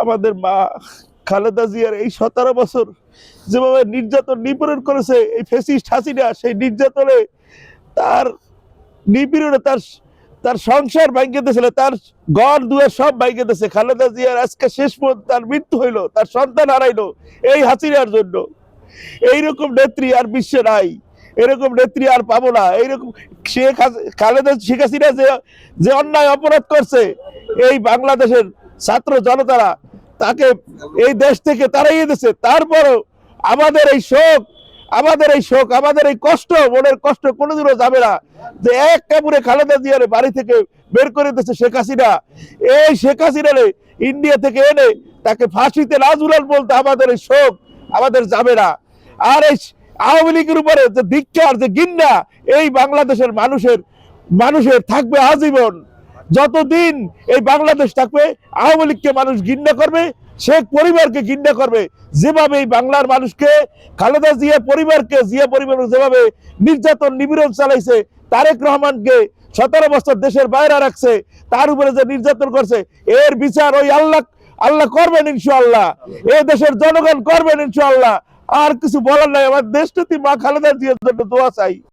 আমাদের মা খালেদা জিয়ার এই 17 বছর যেভাবে নির্যাতন নিপীড়ন করেছে এই ফ্যাসিস্ট হাসিনা, সেই নির্যাতনে তার নিপীড়নে তার তার সংসার ভাঙ্গে দিয়েছিল, তার ঘর দুয়ার সব ভাঙ্গে দিয়েছে। খালেদা জিয়ার আজকে শেষ পর্যন্ত তার মৃত্যু হইলো, তার সন্তান হারাইলো এই হাসিনার জন্য। এইরকম নেত্রী আর বিশ্বে নাই, এরকম নেত্রী আর পাবো না। এইরকম খালেদা শেখ হাসিনা যে যে অন্যায় অপরাধ করছে, এই বাংলাদেশের ছাত্র জনতারা তাকে এই দেশ থেকে তাড়াইয়ে দিচ্ছে। তারপরও আমাদের এই শোক, আমাদের এই শোক, আমাদের এই কষ্ট, মনের কষ্ট কোনোদিনও যাবে না যে এক কাপড়ে খালেদা জিয়ার বাড়ি থেকে বের করে দিচ্ছে শেখ হাসিনা। এই শেখ হাসিনারে ইন্ডিয়া থেকে এনে তাকে ফাঁসিতে না ঝুলান বলতে আমাদের এই শোক আমাদের যাবে না। আর এই আওয়ামী লীগের উপরে যে ধিক্কার, যে ঘৃণা এই বাংলাদেশের মানুষের মানুষের থাকবে আজীবন। যতদিন এই বাংলাদেশ থাকবে আওয়ামী লীগকে মানুষ ঘৃণা করবে, শেখ পরিবারকে ঘৃণা করবে। যেভাবে এই বাংলার মানুষকে খালেদা জিয়া পরিবারকে যেভাবে নির্যাতন নিপীড়ন চালাইছে, তারেক রহমানকে 17 বছর দেশের বাইরে রাখছে, তার উপরে যে নির্যাতন করছে, এর বিচার ওই আল্লাহ করবেন ইনশাআল্লাহ। এই দেশের জনগণ করবেন ইনশাআল্লাহ। আর কিছু বলার নাই। আমার দেশটাতে মা খালেদা জিয়ার জন্য দোয়া চাই।